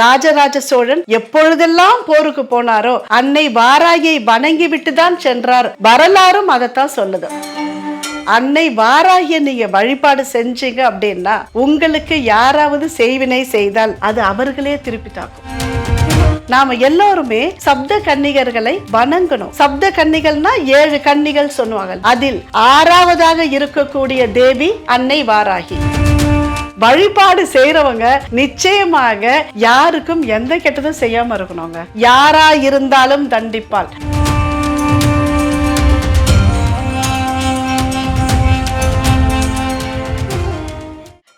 ராஜராஜ சோழன் எப்பொழுதெல்லாம் போருக்கு போனாரோ அன்னை வாராகியை வணங்கி விட்டுதான் சென்றார். வரலாறும் அதைத்தான் சொல்லுது. அன்னை வாராகிய நீங்க வழிபாடு செஞ்சீங்க அப்படின்னா உங்களுக்கு யாராவது செய்வினை செய்தால் அது அவர்களே திருப்பி தாக்கும். நாம எல்லாருமே சப்த கன்னிகர்களை வணங்கணும். சப்த கன்னிகள்னா 7 கன்னிகள் சொல்லுவாங்க. அதில் 6வதாக இருக்கக்கூடிய தேவி அன்னை வாராகி. வழிபாடு செய்யறவங்க நிச்சயமாக யாருக்கும் எந்த கெட்டதும் செய்யாம இருக்கணுங்க. யாரா இருந்தாலும் தண்டிப்பாள்.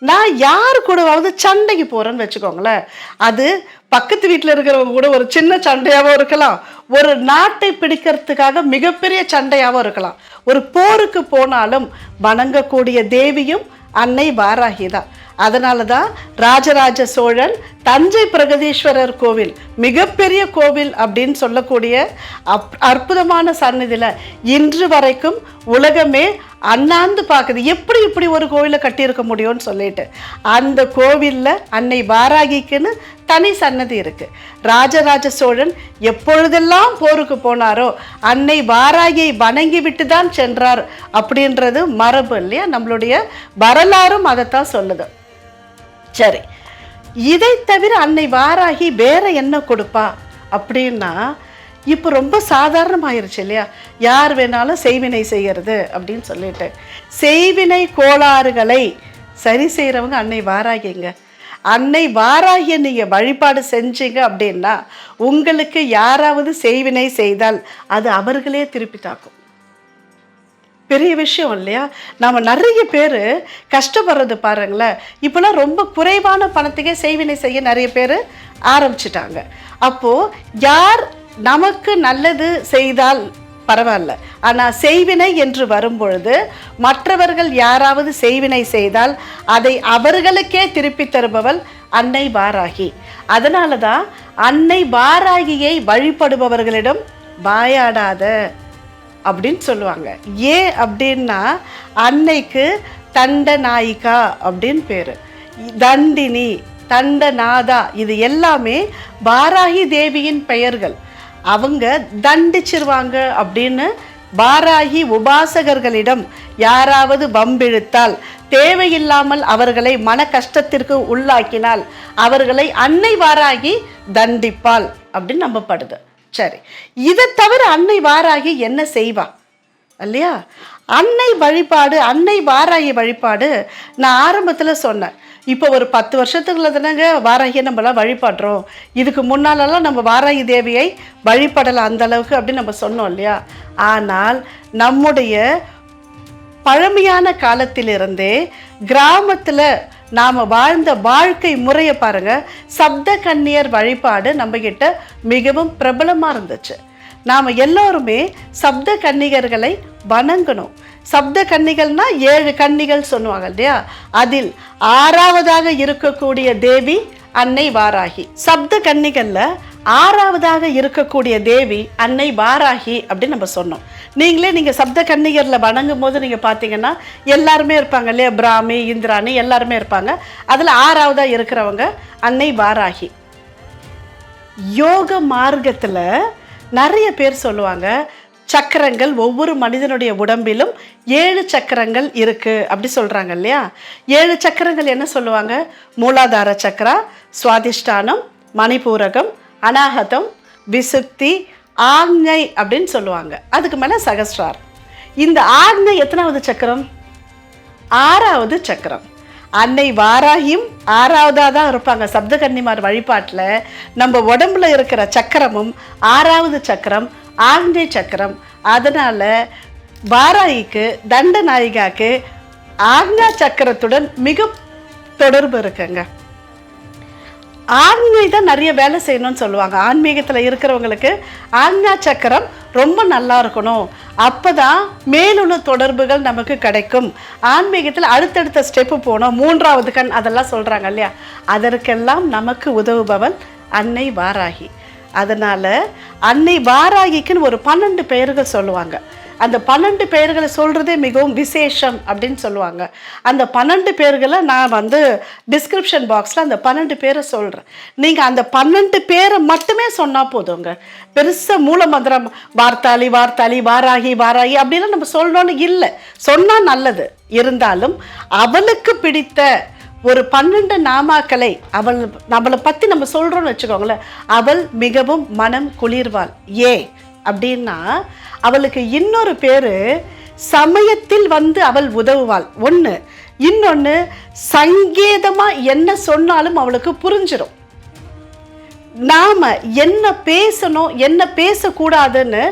நான் யாரு கூடவாவது சண்டைக்கு போறேன்னு வச்சுக்கோங்களேன், அது பக்கத்து வீட்டில் இருக்கிறவங்க கூட ஒரு சின்ன சண்டையாகவும் இருக்கலாம், ஒரு நாட்டை பிடிக்கிறதுக்காக மிகப்பெரிய சண்டையாகவும் இருக்கலாம். ஒரு போருக்கு போனாலும் வணங்கக்கூடிய தேவியும் அன்னை வாராகி தான். அதனால தான் ராஜராஜ சோழன் தஞ்சை பிரகதீஸ்வரர் கோவில் மிகப்பெரிய கோவில் அப்படின்னு சொல்லக்கூடிய அற்புதமான சன்னதியில் இன்று வரைக்கும் உலகமே அண்ணாந்து பார்க்குது, எப்படி இப்படி ஒரு கோவிலை கட்டியிருக்க முடியும்னு சொல்லிட்டு. அந்த கோவிலில் அன்னை வாராகிக்குன்னு தனி சன்னதி இருக்குது. ராஜராஜ சோழன் எப்பொழுதெல்லாம் போருக்கு போனாரோ அன்னை வாராகியை வணங்கி விட்டு தான் சென்றார் அப்படின்றது மரபு இல்லையா? நம்மளுடைய வரலாறும் அதைத்தான் சொல்லுது. சரி, இதை தவிர அன்னை வாராகி வேற என்ன கொடுப்பா அப்படின்னா, இப்போ ரொம்ப சாதாரணமாயிருச்சு இல்லையா? யார் வேணாலும் செய்வினை செய்கிறது அப்படின்னு சொல்லிட்டு செய்வினை கோளாறுகளை சரி செய்கிறவங்க அன்னை வாராகிங்க. அன்னை வாராகிய நீங்கள் வழிபாடு செஞ்சீங்க அப்படின்னா உங்களுக்கு யாராவது செய்வினை செய்தால் அது அவர்களே திருப்பி தாக்கும். பெரிய விஷயம் இல்லையா? நாம் நிறைய பேர் கஷ்டப்படுறது பாருங்களேன். இப்போலாம் ரொம்ப குறைவான பணத்துக்கே செய்வினை செய்ய நிறைய பேர் ஆரம்பிச்சிட்டாங்க. அப்போது யார் நமக்கு நல்லது செய்தால் பரவாயில்ல, ஆனால் செய்வினை என்று வரும்பொழுது மற்றவர்கள் யாராவது செய்வினை செய்தால் அதை அவர்களுக்கே திருப்பி தருபவள் அன்னை வாராகி. அதனால தான் அன்னை வாராகியை வழிபடுபவர்களிடம் வாயாடாத அப்படின்னு சொல்லுவாங்க. ஏன் அப்படின்னா அன்னைக்கு தண்டநாயிகா அப்படின்னு பேர், தண்டினி, தண்டநாதா, இது எல்லாமே வாராகி தேவியின் பெயர்கள். அவங்க தண்டிச்சிருவாங்க அப்படின்னு வாராகி உபாசகர்களிடம் யாராவது வம்பிழுத்தால், தேவையில்லாமல் அவர்களை மன கஷ்டத்திற்கு உள்ளாக்கினால் அவர்களை அன்னை வாராகி தண்டிப்பாள் அப்படின்னு நம்பப்படுது. சரி, இதை தவிர அன்னை வாராகி என்ன செய்வா இல்லையா? அன்னை வழிபாடு, அன்னை வாராகி வழிபாடு நான் ஆரம்பத்தில் சொன்னேன். இப்போ ஒரு 10 வருஷத்துக்குள்ள தானங்க வாராகியை நம்மளாம் வழிபடுறோம். இதுக்கு முன்னாலெல்லாம் நம்ம வாராகி தேவியை வழிபடலாம் அந்த அளவுக்கு அப்படின்னு நம்ம சொன்னோம் இல்லையா? ஆனால் நம்முடைய பழமையான காலத்திலிருந்தே கிராமத்தில் நாம் வாழ்ந்த வாழ்க்கை முறையை பாருங்க, சப்த கன்னியர் வழிபாடு நம்ம கிட்ட மிகவும் பிரபலமாக இருந்துச்சு. நாம் எல்லோருமே சப்த கன்னிகர்களை வணங்கணும். சப்த கன்னிகள்னா 7 கன்னிகள் சொல்லுவாங்க இல்லையா? அதில் 6வதாக இருக்கக்கூடிய தேவி அன்னை வாராகி. சப்த கன்னிகள்ல 6வதாக இருக்கக்கூடிய தேவி அன்னை வாராகி அப்படின்னு நம்ம சொன்னோம். நீங்க சப்த கன்னிகர்ல வணங்கும் போது நீங்க பார்த்தீங்கன்னா எல்லாருமே இருப்பாங்க இல்லையா? பிராமி, இந்திராணி எல்லாருமே இருப்பாங்க. அதுல 6வதா இருக்கிறவங்க அன்னை வாராகி. யோக மார்க்கத்துல நிறைய பேர் சொல்லுவாங்க, சக்கரங்கள் ஒவ்வொரு மனிதனுடைய உடம்பிலும் 7 சக்கரங்கள் இருக்கு அப்படி சொல்றாங்க இல்லையா? 7 சக்கரங்கள் என்ன சொல்லுவாங்க? மூலாதார சக்கரா, சுவாதிஷ்டானம், மணிபூரகம், அநாகதம், விசுக்தி, ஆக்ஞை அப்படின்னு சொல்லுவாங்க. அதுக்கு மேலே சகஸ்ரார். இந்த ஆக்ஞை எத்தனாவது சக்கரம்? 6வது சக்கரம். அன்னை வாராகியும் 6வதாக தான் இருப்பாங்க. சப்தகன்னிமார் வழிபாட்டில் நம்ம உடம்புல இருக்கிற சக்கரமும் 6வது சக்கரம் ஆக்ஞை சக்கரம். அதனால வாராகிக்கு, தண்டநாயிகாக்கு ஆக்ஞா சக்கரத்துடன் மிக தொடர்பு இருக்குங்க. ஆக்ஞை தான் நிறைய வேலை செய்யணும்னு சொல்லுவாங்க. ஆன்மீகத்தில் இருக்கிறவங்களுக்கு ஆக்ஞா சக்கரம் ரொம்ப நல்லா இருக்கணும், அப்போ தான் மேலுள்ள தொடர்புகள் நமக்கு கிடைக்கும். ஆன்மீகத்தில் அடுத்தடுத்த ஸ்டெப்பு போனோம், 3வது கண் அதெல்லாம் சொல்கிறாங்க இல்லையா? அதற்கெல்லாம் நமக்கு உதவுபவள் அன்னை வாராகி. அதனால் அன்னை வாராகிக்குன்னு ஒரு 12 பெயர்கள் சொல்லுவாங்க. அந்த 12 பெயர்களை சொல்கிறதே மிகவும் விசேஷம் அப்படின்னு சொல்லுவாங்க. அந்த 12 பேர்களை நான் வந்து டிஸ்கிரிப்ஷன் பாக்ஸில் அந்த 12 பேரை சொல்கிறேன். நீங்கள் அந்த 12 பேரை மட்டுமே சொன்னால் போதுங்க. பெருசாக மூலமந்திரம் வார்த்தாளி வார்த்தாளி வாராகி வாராகி அப்படிலாம் நம்ம சொல்லணும்னு இல்லை. சொன்னால் நல்லது. இருந்தாலும் அவளுக்கு பிடித்த ஒரு 12 நாமாக்களை நம்மளை பற்றி நம்ம சொல்கிறோன்னு வச்சுக்கோங்களேன். அவள் மிகவும் மனம் குளிர்வாள். ஏன் அப்படின்னா அவளுக்கு இன்னொரு பேர் சமயத்தில் வந்து அவள் உதவுவாள் ஒன்று. இன்னொன்று சங்கேதமாக என்ன சொன்னாலும் அவளுக்கு புரிஞ்சிடும். நாம் என்ன பேசணும் என்ன பேசக்கூடாதுன்னு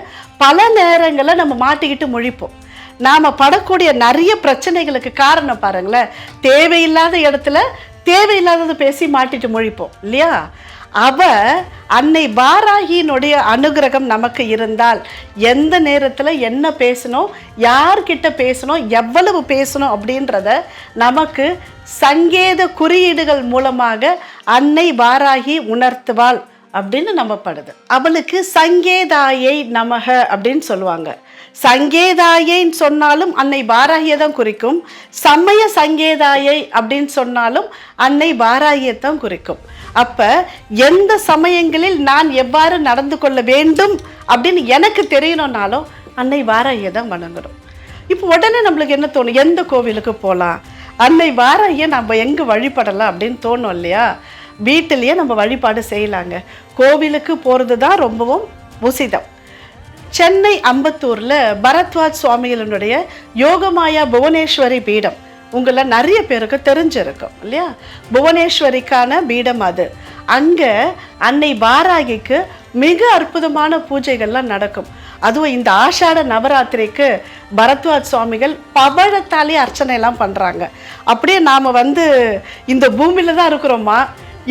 பல நேரங்களில் நம்ம மாட்டிக்கிட்டு முழிப்போம். நாம் படக்கூடிய நிறைய பிரச்சனைகளுக்கு காரணம் பாருங்களேன், தேவையில்லாத இடத்துல தேவையில்லாதது பேசி மாட்டிட்டு முழிப்போம் இல்லையா? அன்னை வாராகியினுடைய அனுகிரகம் நமக்கு இருந்தால் எந்த நேரத்தில் என்ன பேசணும், யார்கிட்ட பேசணும், எவ்வளவு பேசணும் அப்படின்றத நமக்கு சங்கேத குறியீடுகள் மூலமாக அன்னை வாராகி உணர்த்துவாள் அப்படின்னு நம்பப்படுது. அவளுக்கு சங்கேதாயை நமக அப்படின்னு சொல்லுவாங்க. சங்கேதாயைன்னு சொன்னாலும் அன்னை வாராகியை தான் குறிக்கும். சமய சங்கேதாயை அப்படின்னு சொன்னாலும் அன்னை வாராகியை தான் குறிக்கும். அப்போ எந்த சமயங்களில் நான் எவ்வாறு நடந்து கொள்ள வேண்டும் அப்படின்னு எனக்கு தெரியணும்னாலும் அன்னை வாராகியை தான் வணங்கணும். இப்போ உடனே நம்மளுக்கு என்ன தோணும், எந்த கோவிலுக்கு போகலாம், அன்னை வாராகியை நம்ம எங்கே வழிபடலாம் அப்படின்னு தோணும் இல்லையா? வீட்டிலேயே நம்ம வழிபாடு செய்யலாங்க. கோவிலுக்கு போகிறது தான் ரொம்பவும் உசிதம். சென்னை அம்பத்தூரில் பரத்வாஜ் சுவாமிகளினுடைய யோகமாயா புவனேஸ்வரி பீடம் உங்களை நிறைய பேருக்கு தெரிஞ்சிருக்கும் இல்லையா? புவனேஸ்வரிக்கான பீடம் அது. அங்கே அன்னை வாராகிக்கு மிக அற்புதமான பூஜைகள்லாம் நடக்கும். அதுவும் இந்த ஆஷாட நவராத்திரிக்கு பரத்வாஜ் சுவாமிகள் பவழத்தாலே அர்ச்சனைலாம் பண்ணுறாங்க. அப்படியே நாம் வந்து இந்த பூமியில் தான் இருக்கிறோமா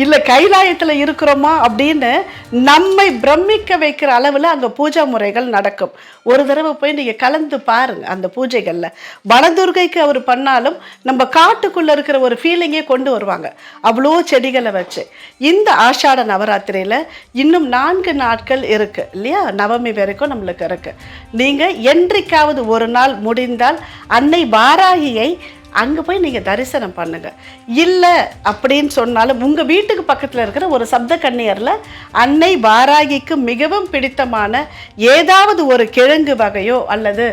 இல்லை கைலாயத்தில் இருக்கிறோமா அப்படின்னு நம்மை பிரமிக்க வைக்கிற அளவில் அங்கே பூஜா முறைகள் நடக்கும். ஒரு தடவை போய் நீங்கள் கலந்து பாருங்கள் அந்த பூஜைகளில். வனதுர்கைக்கு அவர் பண்ணாலும் நம்ம காட்டுக்குள்ளே இருக்கிற ஒரு ஃபீலிங்கே கொண்டு வருவாங்க, அவ்வளோ செடிகளை வச்சு. இந்த ஆஷாட நவராத்திரியில் இன்னும் 4 நாட்கள் இருக்குது இல்லையா? நவமி வரைக்கும் நம்மளுக்கு இருக்குது. நீங்கள் என்றைக்காவது ஒரு நாள் முடிந்தால் அன்னை வாராகியை அங்கே போய் நீங்கள் தரிசனம் பண்ணுங்கள். இல்லை அப்படின்னு சொன்னாலும் உங்கள் வீட்டுக்கு பக்கத்தில் இருக்கிற ஒரு சப்த கன்னியரில் அன்னை வாராகிக்கு மிகவும் பிடித்தமான ஏதாவது ஒரு கிழங்கு வகையோ அல்லது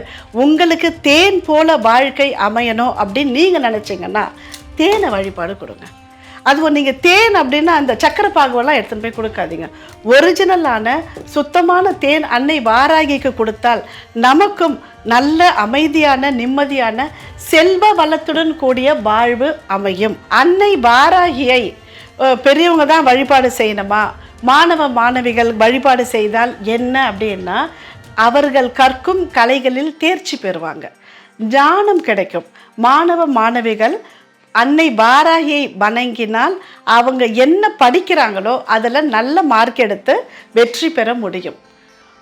உங்களுக்கு தேன் போல வாழ்க்கை அமையணும் அப்படின்னு நீங்கள் நினச்சிங்கன்னா தேனை வழிபாடு கொடுங்க. அதுவும் நீங்கள் தேன் அப்படின்னா அந்த சக்கரை பாகுவெல்லாம் எடுத்துகிட்டு போய் கொடுக்காதீங்க. ஒரிஜினலான சுத்தமான தேன் அன்னை வாராகிக்கு கொடுத்தால் நமக்கும் நல்ல அமைதியான நிம்மதியான செல்வ வளத்துடன் கூடிய வாழ்வு அமையும். அன்னை வாராகியை பெரியவங்க தான் வழிபாடு செய்யணுமா, மாணவ மாணவிகள் வழிபாடு செய்தால் என்ன அப்படின்னா அவர்கள் கற்கும் கலைகளில் தேர்ச்சி பெறுவாங்க, ஞானம் கிடைக்கும். மாணவ மாணவிகள் அன்னை வாராகியை வணங்கினால் அவங்க என்ன படிக்கிறாங்களோ அதில் நல்ல மார்க் எடுத்து வெற்றி பெற முடியும்.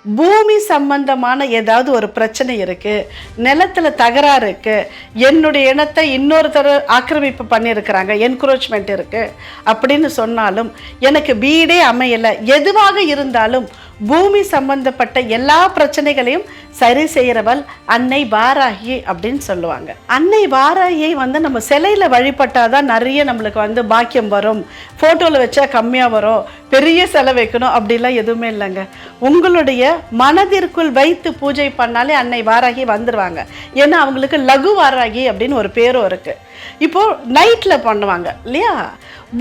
பூமி சம்பந்தமான ஏதாவது ஒரு பிரச்சனை இருக்குது, நிலத்தில் தகராறு இருக்குது, என்னுடைய இனத்தை இன்னொருத்தர் ஆக்கிரமிப்பு பண்ணியிருக்கிறாங்க, என்க்ரோச்மெண்ட் இருக்குது அப்படின்னு சொன்னாலும் எனக்கு வீடே அமையலை, எதுவாக இருந்தாலும் பூமி சம்பந்தப்பட்ட எல்லா பிரச்சனைகளையும் சரி செய்கிறவள் அன்னை வாராகி அப்படின்னு சொல்லுவாங்க. அன்னை வாராகியை வந்து நம்ம சிலையில் வழிபட்டாதான் நிறைய நம்மளுக்கு வந்து பாக்கியம் வரும், ஃபோட்டோவில் வச்சா கம்மியாக வரும், பெரிய சிலை வைக்கணும் அப்படிலாம் எதுவுமே இல்லைங்க. உங்களுடைய மனதிற்குள் வைத்து பூஜை பண்ணாலே அன்னை வாராகி வந்துடுவாங்க. ஏன்னா அவங்களுக்கு லகு வாராகி அப்படின்னு ஒரு பேரும் இருக்குது. இப்போது நைட்டில் பண்ணுவாங்க இல்லையா?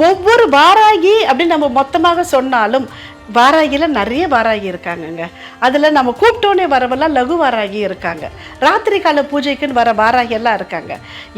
ஒவ்வொரு வாராகி அப்படின்னு நம்ம மொத்தமாக சொன்னாலும் வாராகியில் நிறைய வாராகி இருக்காங்கங்க. அதில் நம்ம கூப்பிட்டோன்னே வரவெல்லாம் லகு வாராகி இருக்காங்க, ராத்திரி கால பூஜைக்குன்னு வர வாராகி எல்லாம் இருக்காங்க.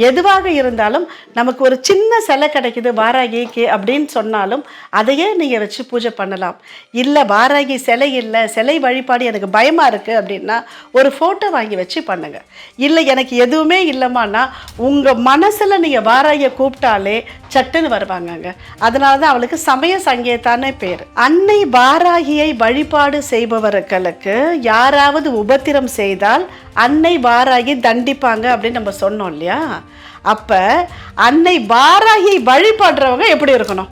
எதுவாக இருந்தாலும் நமக்கு ஒரு சின்ன சிலை கிடைக்குது வாராகிக்கு அப்படின்னு சொன்னாலும் அதையே நீங்கள் வச்சு பூஜை பண்ணலாம். இல்லை வாராகி சிலை இல்லை, சிலை வழிபாடு எனக்கு பயமாக இருக்குது அப்படின்னா ஒரு ஃபோட்டோ வாங்கி வச்சு பண்ணுங்கள். இல்லை எனக்கு எதுவுமே இல்லைம்மான்னா உங்கள் மனசில் நீங்கள் வாராகியை கூப்பிட்டாலே சட்டுன்னு வருவாங்கங்க. அதனால தான் அவளுக்கு சமய சங்கேதானே பேர். அன்னை வாராகியை வழிபாடு செய்பவர்களுக்கு யாராவது உபத்திரம் செய்தால் அன்னை வாராகி தண்டிப்பாங்க அப்படின்னு நம்ம சொன்னோம் இல்லையா? அப்போ அன்னை வாராகியை வழிபடுறவங்க எப்படி இருக்கணும்?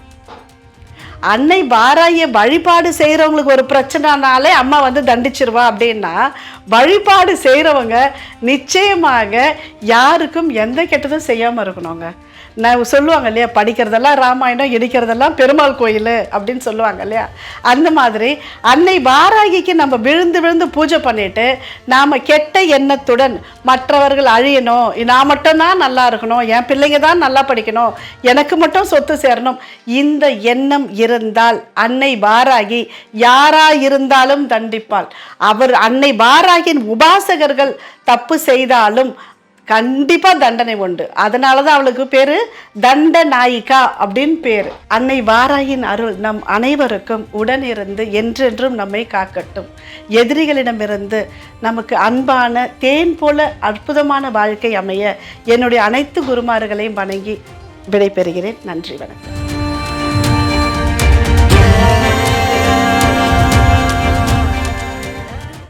அன்னை வாராகிய வழிபாடு செய்கிறவங்களுக்கு ஒரு பிரச்சனைனாலே அம்மா வந்து தண்டிச்சிருவா அப்படின்னா, வழிபாடு செய்கிறவங்க நிச்சயமாக யாருக்கும் எந்த கெட்டதும் செய்யாமல் இருக்கணுங்க. நான் சொல்லுவாங்க இல்லையா, படிக்கிறதெல்லாம் ராமாயணம், இடிக்கிறதெல்லாம் பெருமாள் கோயில் அப்படின்னு சொல்லுவாங்க இல்லையா. அந்த மாதிரி அன்னை வாராகிக்கு நம்ம விழுந்து விழுந்து பூஜை பண்ணிட்டு நாம் கெட்ட எண்ணத்துடன் மற்றவர்கள் அழியணும், நான் மட்டும்தான் நல்லா இருக்கணும், என் பிள்ளைங்க தான் நல்லா படிக்கணும், எனக்கு மட்டும் சொத்து சேரணும், இந்த எண்ணம் இருந்தால் அன்னை வாராகி யாரா இருந்தாலும் தண்டிப்பாள். அவர் அன்னை வாராகியின் உபாசகர்கள் தப்பு செய்தாலும் கண்டிப்பா தண்டனை உண்டு. அதனாலதான் அவளுக்கு பேரு தண்ட நாயிகா அப்படின்னு பேரு. அன்னை வாராகியின் அருள் நம் அனைவருக்கும் உடன் இருந்து என்றென்றும் நம்மை காக்கட்டும். எதிரிகளிடமிருந்து நமக்கு அன்பான தேன் போல அற்புதமான வாழ்க்கை அமைய என்னுடைய அனைத்து குருமார்களையும் வணங்கி விடைபெறுகிறேன். நன்றி, வணக்கம்.